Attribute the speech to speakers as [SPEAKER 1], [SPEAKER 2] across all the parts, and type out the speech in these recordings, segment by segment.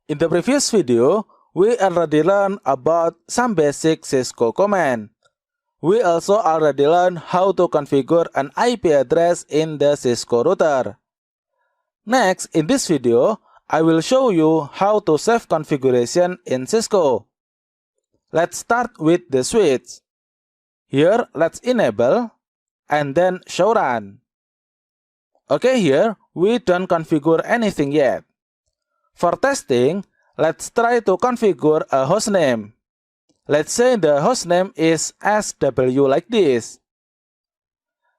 [SPEAKER 1] In the previous video, we already learned about some basic Cisco command. We also already learned how to configure an IP address in the Cisco router. Next, in this video, I will show you how to save configuration in Cisco. Let's start with the switch. Here, let's enable and then show run. Okay, here we don't configure anything yet. For testing, let's try to configure a hostname. Let's say the hostname is SW like this.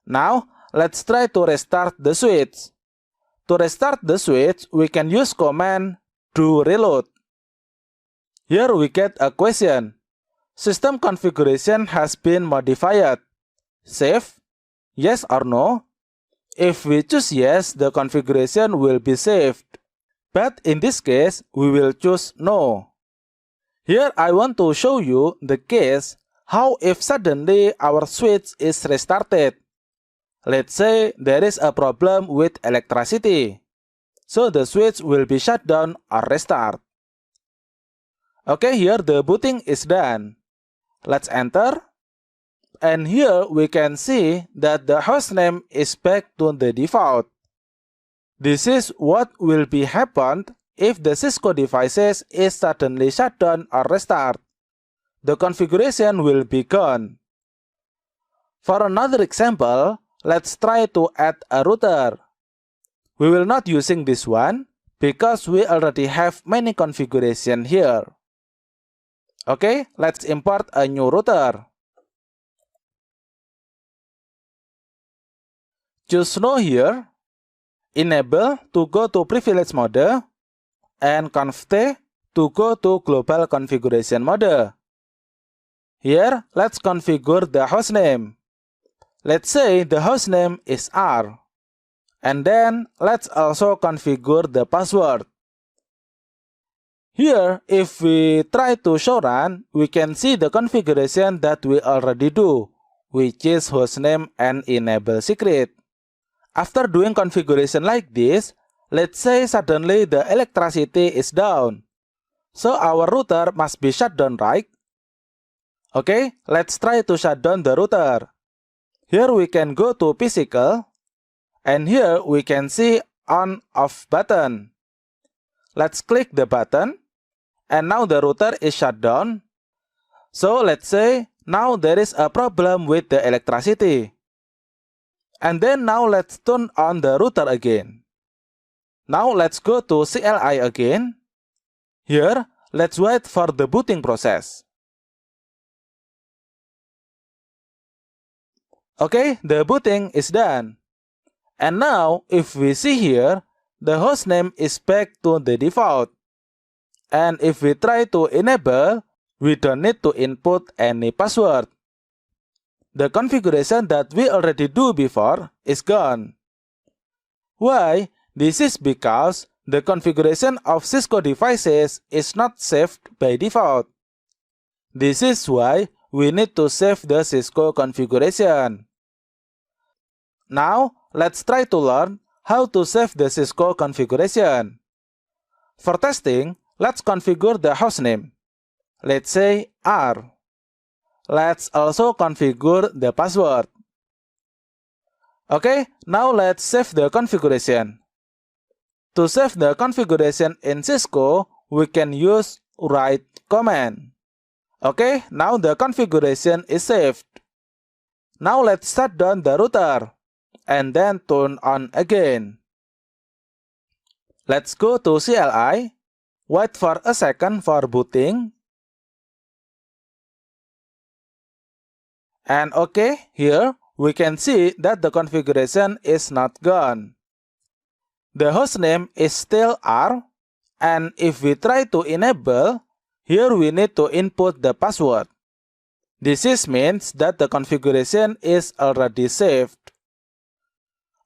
[SPEAKER 1] Now, let's try to restart the switch. To restart the switch, we can use command do reload. Here we get a question. System configuration has been modified. Save? Yes or no? If we choose yes, the configuration will be saved. But in this case, we will choose no. Here I want to show you the case how if suddenly our switch is restarted. Let's say there is a problem with electricity. So the switch will be shut down or restart. Okay, here the booting is done. Let's enter. And here we can see that the hostname is back to the default. This is what will be happened if the Cisco devices is suddenly shut down or restart. The configuration will be gone. For another example, let's try to add a router. We will not using this one because we already have many configuration here. Okay, let's import a new router. Choose no here. Enable to go to privilege mode, and conft to go to global configuration mode. Here, let's configure the hostname. Let's say the hostname is R. And then, let's also configure the password. Here, if we try to show run, we can see the configuration that we already do, which is hostname and enable secret. After doing configuration like this, let's say suddenly the electricity is down. So our router must be shut down, right? Okay, let's try to shut down the router. Here we can go to physical, and here we can see on/off button. Let's click the button, and now the router is shut down. So let's say now there is a problem with the electricity. And then now let's turn on the router again. Now let's go to CLI again. Here, let's wait for the booting process. Okay, the booting is done. And now, if we see here, the hostname is back to the default. And if we try to enable, we don't need to input any password. The configuration that we already do before is gone. Why? This is because the configuration of Cisco devices is not saved by default. This is why we need to save the Cisco configuration. Now, let's try to learn how to save the Cisco configuration. For testing, let's configure the hostname. Let's say R. Let's also configure the password. Okay, now let's save the configuration. To save the configuration in Cisco, we can use write command. Okay, now the configuration is saved. Now let's shut down the router and then turn on again. Let's go to CLI, wait for a second for booting. And okay, here we can see that the configuration is not gone. The hostname is still R, and if we try to enable, here we need to input the password. This means that the configuration is already saved.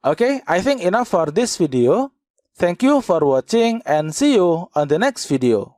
[SPEAKER 1] Okay, I think enough for this video. Thank you for watching and see you on the next video.